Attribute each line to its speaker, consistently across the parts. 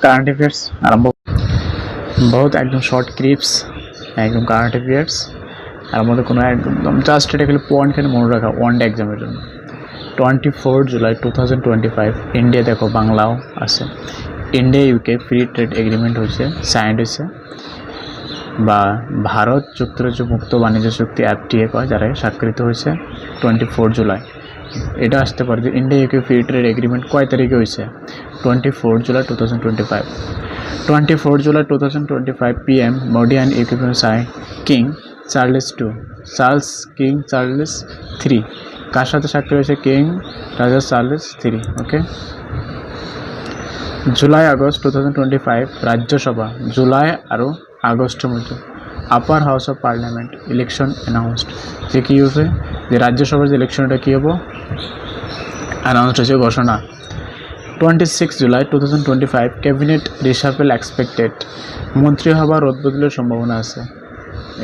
Speaker 1: Current affairs আরম্ভ। বহুত একদম শর্ট ক্লিপস, একদম কারেন্ট অ্যাফেয়ার্স আর মধ্যে কোনো একদম জাস্ট এটা খালি পয়েন্টখানে মনে রাখা ওয়ান ডে এক্সামের জন্য। 24 জুলাই 2025 ইন্ডিয়া দেখো বাংলাও আছে। India UK free trade agreement হয়েছে, সাইন্ড হয়েছে, বা ভারত যুক্তরাজ্য মুক্ত বাণিজ্য চুক্তি FTA কয়, যারা স্বাক্ষরিত হয়েছে 24 জুলাই। এটা আসতে পারে যে India UK free trade agreement কয় তারিখে হয়েছে? 24 July 2025। 24 July 2025 PM Modi and UK sign king Charles Charles 3 কার সাথে স্বাক্ষর হয়েছে? কিং রাজা চার্লস 3। ওকে। জুলাই আগস্ট 2025 রাজ্যসভা জুলাই আর আগস্টের মধ্যে আপার house of parliament election announced, যে কী হয়েছে যে রাজ্যসভার যে ইলেকশন এটা কী হবো অ্যানাউন্সড হয়েছে, ঘোষণা। 26 জুলাই 2025 ক্যাবিনেট রিশাফেল এক্সপেক্টেড, মন্ত্রী হওয়া রদবদলের সম্ভাবনা আছে।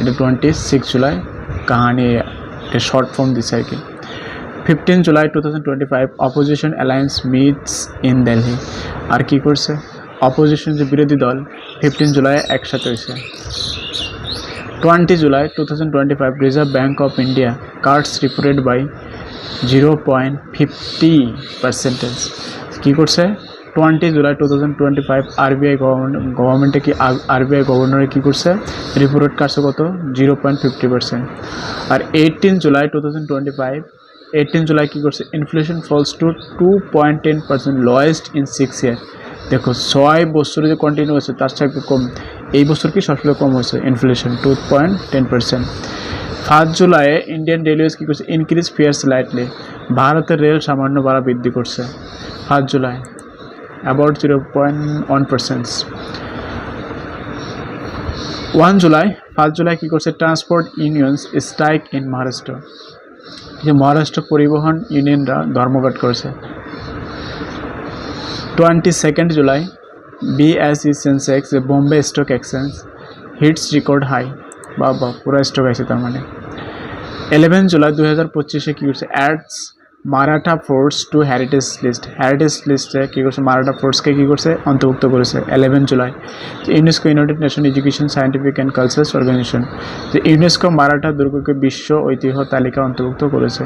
Speaker 1: এটা 26 জুলাই কাহানি, এটা শর্ট ফর্ম দিচ্ছে আর কি। 15 July 2025 opposition alliance meets in Delhi. আর কি করছে অপোজিশন যে বিরোধী দল 15 জুলাই একসাথে হয়েছে। 20 July 2025 Reserve Bank of India cuts repo rate by 0.50%। কী করছে 20 জুলাই 2025 RBI গভর্নমেন্টে কি RBI গভর্নরে কী করছে রিপো রেট কাটছে কত? 0.50%। আর 18 জুলাই 2025 18 জুলাই কী করছে inflation falls to 2.10%, lowest in 6 year. দেখো 6 বছরে যে কন্টিনিউ হয়েছে তার সাথে কম, এই বছর কি সবসময় কম হয়েছে ইনফ্লেশন 2.10%। 5 জুলাই ইন্ডিয়ান রেলওয়েজ কী করছে ইনক্রিজ ফেয়ার স্লাইটলি, ভারতের রেল সামান্য ভাড়া বৃদ্ধি করছে 5 জুলাই অ্যাবাউট 0.1%। 1 জুলাই 5 জুলাই কী করছে transport unions strike in Maharashtra, যে মহারাষ্ট্র পরিবহন ইউনিয়নরা ধর্মঘট করেছে। 22 July BSE Sensex Bombay stock exchange hits record high, বা পুরো স্টক আছে তার মানে। 11 জুলাই 2025 কী করছে ads Maratha force to heritage লিস্টে কী করছে মারাঠা ফোর্সকে কী করছে অন্তর্ভুক্ত করেছে। 11 July UNESCO United Nation Education Scientific and Cultural Organization, যে ইউনেস্কো মারাঠা দুর্গকে বিশ্ব ঐতিহ্য তালিকা অন্তর্ভুক্ত করেছে।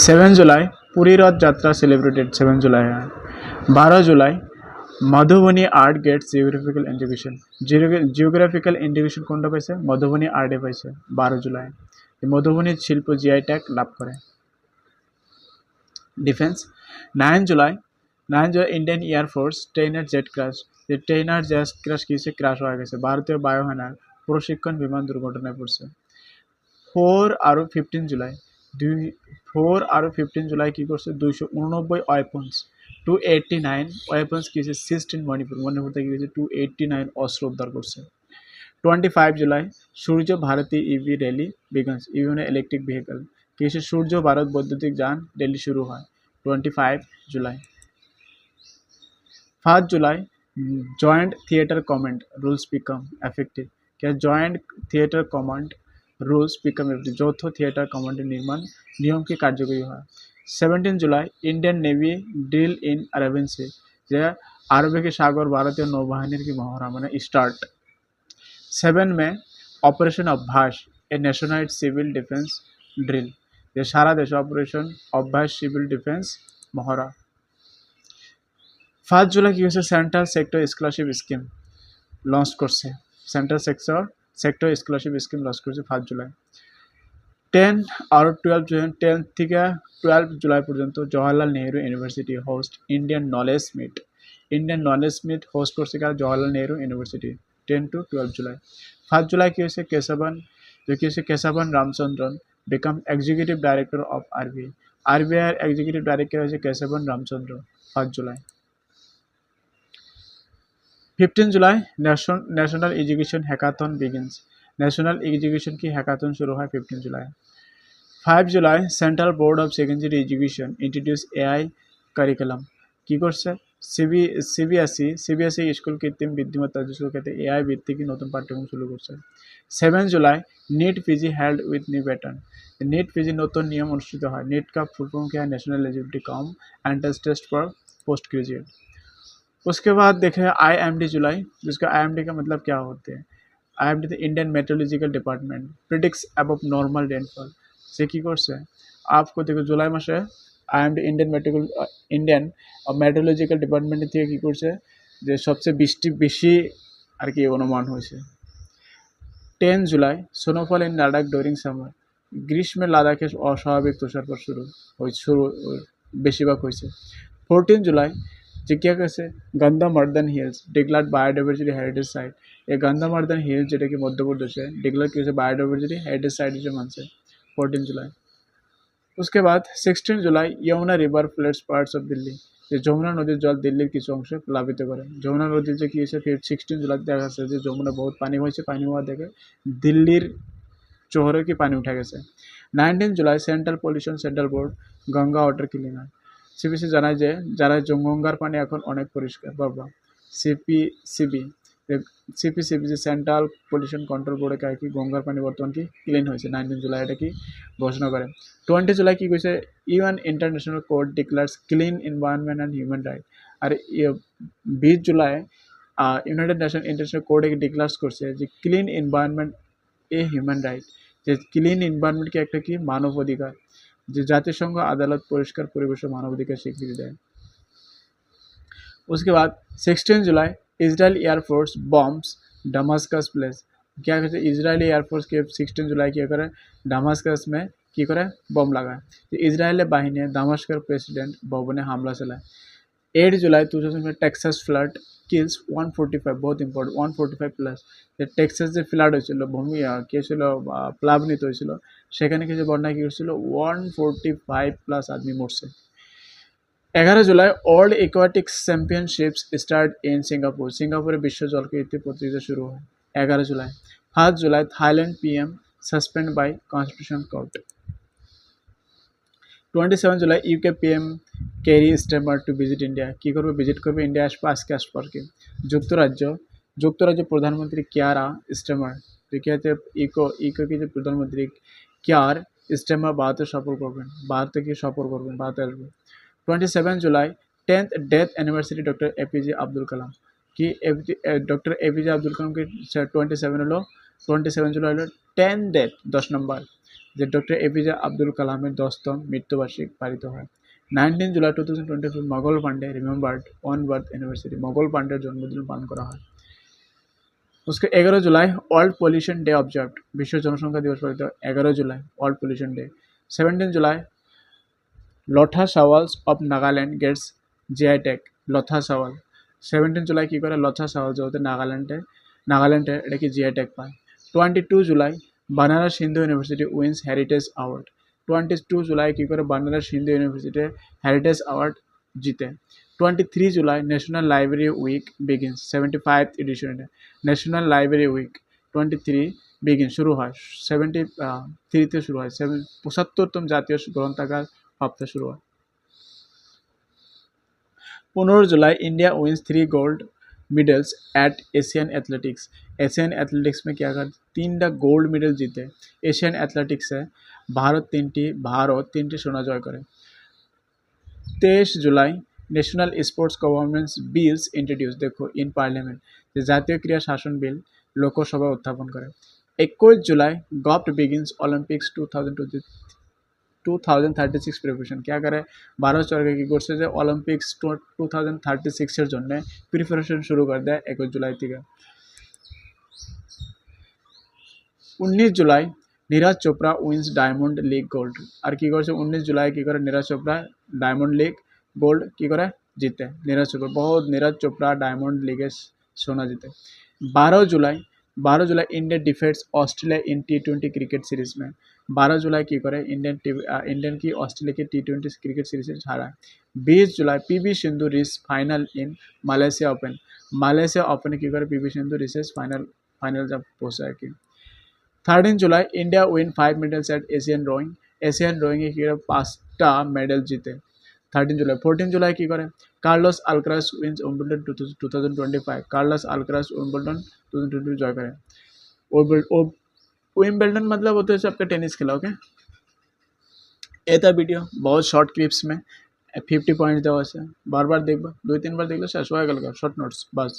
Speaker 1: 7 July Puri Rath Yatra celebrated 7 July. 12 July Madhubani art gets geographical indication কোনটা পাইছে? মধুবনী আর্টে পাইছে 12 জুলাই। মধুবনী শিল্প GI ট্যাগ লাভ করে। Defence 9 July Indian air force trainer jet crash, যে ট্রেনার জেট ক্রাশ কিসে ক্রাশ হয়ে গেছে, ভারতীয় বায়ুসেনার প্রশিক্ষণ বিমান দুর্ঘটনায় পড়ছে। 4 আর 15 জুলাই 15 জুলাই কী করছে 289 ওয়েপন্স 289 ওয়েপন্স কী হয়েছে সিজড ইন মণিপুর থেকে কী হয়েছে 289 অস্ত্র উদ্ধার করছে। 25 July Surya Bharati EV rally begins, EV মানে ইলেকট্রিক ভেহিকল, কী হয়েছে সূর্য ভারত বৈদ্যুতিক যান র্যালি শুরু হয় 25 জুলাই। 5 July joint theatre command rules become effective, क्या joint theatre command rules become effective, যৌথ থিয়েটার কমান্ডের নিয়ম কি কার্যকরী হয়। 17 July Indian navy drill in Arabian sea, যে আরবে সাগর ভারতীয় নৌবাহিনীর কি মহড়া মানে স্টার্ট। 7 মে অপারেশন অভ্যাস a national civil defence drill, যে সারা দেশে অপারেশন অভ্যাস সিভিল ডিফেন্স মহড়া। 5 জুলাই কী হয়েছে central sector scholarship scheme launch করছে, central sector scholarship scheme launch করছে 5 জুলাই। 10 আর 12 জুলাই 10 থেকে 12 জুলাই পর্যন্ত Jawaharlal Nehru university host Indian knowledge meet host করছে কারণ Jawaharlal Nehru university 10 to 12 July. 5 July কী হয়েছে Keshavan Ramachandran become executive director of RBI executive director হয়েছে কেশবন রামচন্দ্র 5 জুলাই। 15 July national education hackathon begins, national education কি হ্যাকাথন শুরু হয় 15 জুলাই। 5 July central board of secondary education introduce AI curriculum, কী করছে সিবিএসই স্কুল কৃত্রিম বুদ্ধিমত্তা স্কুল ক্ষেত্রে AI ভিত্তিক নতুন পাঠ্যক্রম শুরু করছে। 7 July NEET PG held with new pattern, NEET PG নতুন নিয়ম অনুষ্ঠিত হয়। নিট का फुल फॉर्म क्या है? National eligibility come entrance test for post graduate. उसके बाद देखें IMD जुलाई, जिसका IMD का मतलब क्या होते हैं। IMD the Indian meteorological department predicts above normal rainfall সে কি করছে आपको देखो জুলাই মাসে IMD ইন্ডিয়ান মেট্রোলজিক্যাল ডিপার্টমেন্ট থেকে কি করছে যে সবচেয়ে বৃষ্টি বেশি আর কি অনুমান হয়েছে। 10 July snowfall in Ladakh during summer, গ্রীষ্মে লাদাখে অস্বাভাবিক তুষারপাত শুরু বেশিরভাগ হয়েছে। 14 জুলাই যে क्या कैसे Gandhamardan hills declared biodiversity heritage site, ये गंधमार्दन हिल्स যেটা কি মধ্যপ্রদেশে ডিক্লেয়ার করেছে बायोडाइवर्सिटी हेरिटेज साइट হিসেবে মানছে 14 जुलाई। उसके बाद 16 July Yamuna river floods parts of Delhi, যে যমুনা নদীর জল দিল্লির কিছু অংশ প্লাবিত করে। যমুনা নদীর যে কি হয়েছে 16 जुलाई দেখা যাচ্ছে যে যমুনা বহুত পানি হয়েছে, পানি হওয়া দেখে দিল্লির শহরে কি পানি উঠে গেছে। 19 July central pollution central board Ganga water cleaner, CBC জানায় যে যারা গঙ্গার পানি এখন অনেক পরিষ্কার বাবা। সিপিসিবি সিপিসিবি যে সেন্ট্রাল পলিউশন কন্ট্রোল বোর্ডে কায় কি গঙ্গার পানি বর্তমান কি ক্লিন হয়েছে 19 जुलाई এটা কি ঘোষণা করে। 20 जुलाई কি কইছে UN international court declares clean environment and human right. আর 20 जुलाई ইউনাইটেড নেশন ইন্টারন্যাশনাল কোর্টে ডিক্লেয়ার্স করছে যে clean environment a human right, যে ক্লিন এনवायरमेंट কি একটা কি মানব অধিকার, যে জাতিসংঘ আদালত পরিষ্কার পরিবেশ ও মানবাধিকার স্বীকৃতি দেয়। उसके बाद 16 July Israel air force bombs Damascus palace, क्या कहते हैं इजरायली एयरफोर्स के 16 जुलाई क्या करे ডামাস্কাস में কি করে বম লাগায়। যে ইসরায়েলের বাহিনী দামাস্কের প্রেসিডেন্ট ভবনে হামলা চালায়। 8 जुलाई 2000 টেক্সাস ফ্লাড কিলস 145, বহুত ইম্পর্টেন্ট 145 প্লাস, যে টেক্সাস যে ফ্লাড হয়েছিল ভূমি কি ছিল প্লাবনিত হয়েছিল সেখানে কিছু বন্যা কি হয়েছিল 145 প্লাস আদমি মরছে। 11 July world aquatics championships start in Singapore, সিঙ্গাপুরে বিশ্ব জলকীর্তি প্রতিযোগিতা শুরু হয় 11 जुलाई। 7 July Thailand PM suspend by constitution court. 27 July UK PM Keir Starmer to visit India, কী করবে ভিজিট করবে ইন্ডিয়া আসবে আজকে আসবে। যুক্তরাজ্য প্রধানমন্ত্রী কিয়ারা স্টেমার, কি হচ্ছে ইকো কি যে প্রধানমন্ত্রী কিয়ার স্টেমার ভারতে সফর করবেন, ভারতে আসবে। 27 July 10th death anniversary doctor APJ Abdul Kalam की, डॉक्टर APJ अब्दुल कलाम की 27 হলো 27 जुलाई হলো 10 डेथ 10 নম্বর, যে ডক্টর APJ আব্দুল কালামের 10তম মৃত্যুবার্ষিকী পালিত হয়। 19 July 2024 Mangal Pandey remembered on birth anniversary, Mangal পান্ডের জন্মদিন পালন করা হয়। उसके 11 July world pollution day observe, विश्व जनसंख्या दिवस पालित 11 July world pollution day. 17 July Lotha shawls of Nagaland gets GI tag, Lotha shawl 17 जुलाई কী করে লথা সাওয়াল যেহেতু নাগাল্যান্ডে এটা কি GI ট্যাগ পায়। 22 July Banaras Hindu university wins heritage award, 22 जुलाई কী করে Banaras Hindu university heritage award জিতে। 23 July national library week begins 75th edition, national library week 23 begin শুরু হয় 73তে শুরু হয়, 75তম জাতীয় গ্রন্থাগার সপ্তাহ শুরু হয়। 15 July India wins 3 gold medals at Asian athletics, Asian athletics में क्या कर 3টা गोल्ड मेडल जीते। एशियन एथलेटिक्स है भारत 3টি সোনা জয় করে। 23 July national sports governance bills introduce, দেখো ইন পার্লামেন্ট, যে জাতীয় ক্রীড়া শাসন বিল লোকসভায় উত্থাপন করে। 21 जुलाई गॉप्ट बिगिंस ओलंपिक्स 2036 प्रिपरेशन, क्या करे भारत सरकार की করছে যে অলিম্পিক্স 2036 এর জন্য প্রিপারেশন শুরু করে দেয় 21 जुलाई থেকে। 19 July Neeraj Chopra wins diamond league gold, আর কি করছে 19 जुलाई কি করে Neeraj Chopra diamond league gold কি করে জিতে। नीरज चोपड़ा डायमंड लीगे सोना जीते। 12 जुलाई इंडिया डिफेट्स ऑस्ट्रेलिया इन T20 क्रिकेट सीरीज में, 12 जुलाई की करे इंडियन की ऑस्ट्रेलिया के T20 क्रिकेट सीरीज हारा। 20 जुलाई PV सिंधु रिस फाइनल इन मालয়েশিয়া ओपन की करे PV सिंधु रिसेस फाइनल जब पहुँचा कि। 13 July India win 5 medals at Asian rowing की 5টা मेडल जीते 13 जुलाई। 14 जुलाई की करे Carlos Alcaraz wins Wimbledon 2025, Carlos Alcaraz Wimbledon 2020 जॉय करें। उइम्बलडन मतलब होते हैं आपका टेनिस खेला। ओके, ये था वीडियो बहुत शॉर्ट क्लिप्स में, 50 পয়েন্ট দেওয়া আছে, বারবার দেখবা, 2-3 বার দেখলে শেষ হয়ে গেল শর্ট নোটস বাস।